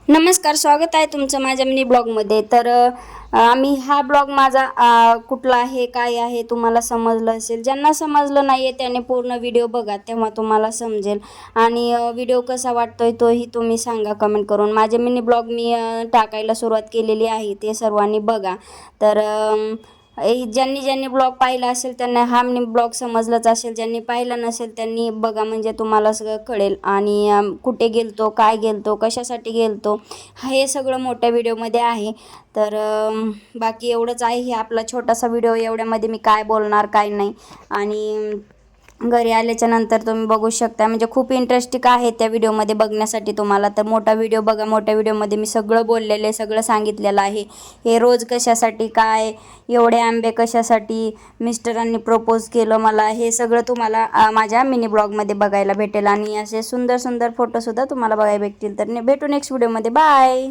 नमस्कार, स्वागत आहे तुमचं माझ्या मिनी ब्लॉगमध्ये. तर आम्ही हा ब्लॉग माझा कुठला आहे, काय आहे तुम्हाला समजलं असेल. ज्यांना समजलं नाही आहे त्याने पूर्ण व्हिडिओ बघा, तेव्हा तुम्हाला समजेल. आणि व्हिडिओ कसा वाटतोय तोही तुम्ही सांगा कमेंट करून. माझे मिनी ब्लॉग मी टाकायला सुरुवात केलेली आहे, ते सर्वांनी बघा. तर ज्यांनी ज्यांनी ब्लॉग पाहिला असेल त्यांना हा मिनी ब्लॉग समजलाच असेल. ज्यांनी पाहिला नसेल त्यांनी बघा, म्हणजे तुम्हाला सगळं कळेल. आणि कुठे गेलतो, काय गेलतो, कशासाठी गेलतो, हे सगळं मोठ्या व्हिडिओमध्ये आहे. तर बाकी एवढंच आहे. हे आपला छोटासा व्हिडिओ, एवढ्यामध्ये मी काय बोलणार काय नाही. आणि घरी आल्याच्या नंतर तुम्ही बघू शकता, म्हणजे खूप इंटरेस्टिंग आहे त्या व्हिडिओमध्ये बघण्यासाठी तुम्हाला. तर मोठा व्हिडिओ बघा, मोठ्या व्हिडिओमध्ये मी सगळं बोललेलं आहे, सगळं सांगितलेलं आहे. हे रोज कशासाठी, काय एवढे आंबे कशासाठी, मिस्टरांनी प्रपोज केलं मला, हे सगळं तुम्हाला माझ्या मिनी ब्लॉगमध्ये बघायला भेटेल. आणि असे सुंदर सुंदर फोटोसुद्धा तुम्हाला बघायला भेटतील. तर भेटू नेक्स्ट व्हिडिओमध्ये. बाय.